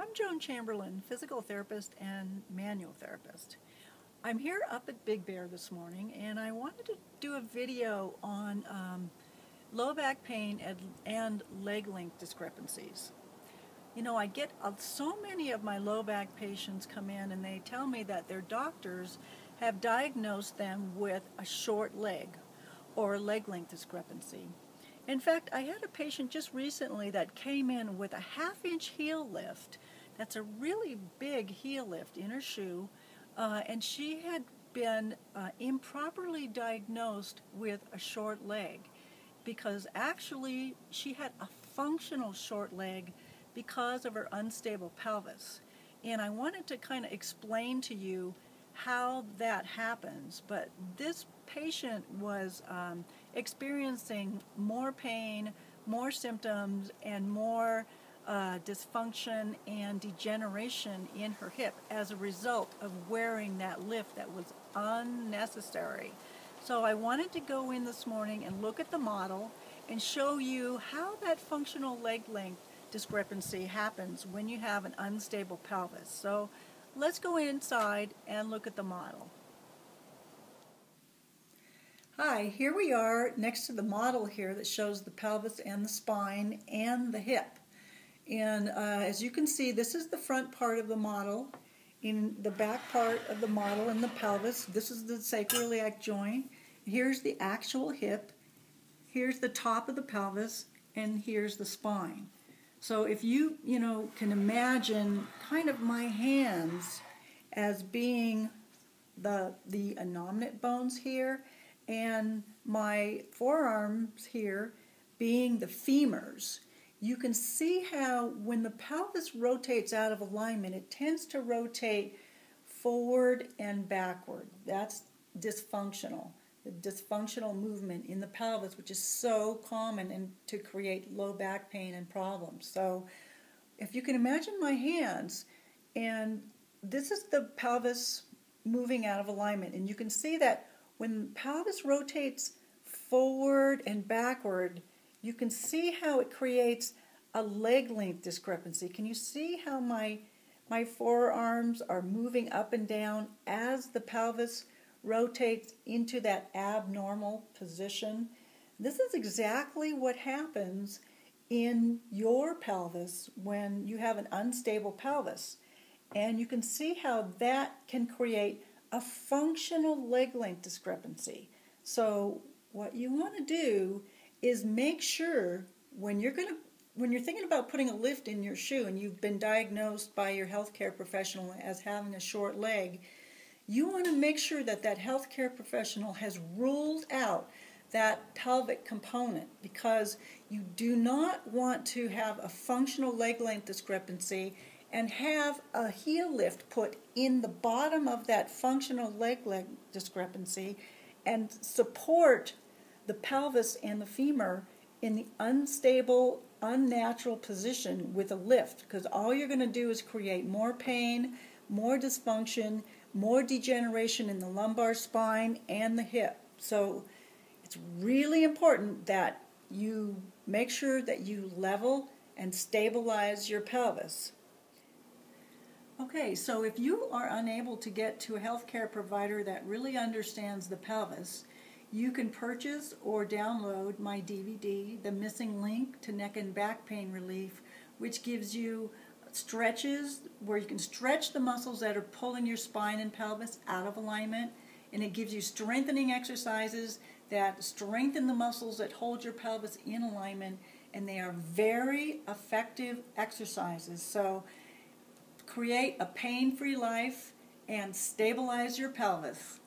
I'm Joane Chamberlain, physical therapist and manual therapist. I'm here up at Big Bear this morning and I wanted to do a video on low back pain and leg length discrepancies. You know, I get so many of my low back patients come in and they tell me that their doctors have diagnosed them with a short leg or a leg length discrepancy. In fact, I had a patient just recently that came in with a half-inch heel lift. That's a really big heel lift in her shoe, and she had been improperly diagnosed with a short leg because actually she had a functional short leg because of her unstable pelvis. And I wanted to kind of explain to you how that happens, but this patient was experiencing more pain, more symptoms, and more dysfunction and degeneration in her hip as a result of wearing that lift that was unnecessary. So I wanted to go in this morning and look at the model and show you how that functional leg length discrepancy happens when you have an unstable pelvis. So let's go inside and look at the model. Hi, here we are next to the model here that shows the pelvis and the spine and the hip. And as you can see, this is the front part of the model. In the back part of the model in the pelvis, this is the sacroiliac joint. Here's the actual hip. Here's the top of the pelvis, and here's the spine. So if you can imagine kind of my hands as being the innominate bones here, and my forearms here being the femurs, you can see how when the pelvis rotates out of alignment, it tends to rotate forward and backward. That's dysfunctional. The dysfunctional movement in the pelvis, which is so common and to create low back pain and problems. So if you can imagine my hands, and this is the pelvis moving out of alignment, and you can see that when the pelvis rotates forward and backward, you can see how it creates a leg length discrepancy. Can you see how my forearms are moving up and down as the pelvis rotates into that abnormal position? This is exactly what happens in your pelvis when you have an unstable pelvis. And you can see how that can create a functional leg length discrepancy. So what you want to do is make sure when you're thinking about putting a lift in your shoe and you've been diagnosed by your healthcare professional as having a short leg, you want to make sure that that healthcare professional has ruled out that pelvic component, because you do not want to have a functional leg length discrepancy and have a heel lift put in the bottom of that functional leg length discrepancy and support the pelvis and the femur in the unstable, unnatural position with a lift, because all you're going to do is create more pain, more dysfunction, more degeneration in the lumbar spine and the hip. So it's really important that you make sure that you level and stabilize your pelvis. Okay, so if you are unable to get to a healthcare provider that really understands the pelvis, you can purchase or download my DVD, The Missing Link to Neck and Back Pain Relief, which gives you stretches where you can stretch the muscles that are pulling your spine and pelvis out of alignment, and it gives you strengthening exercises that strengthen the muscles that hold your pelvis in alignment, and they are very effective exercises. So create a pain-free life and stabilize your pelvis.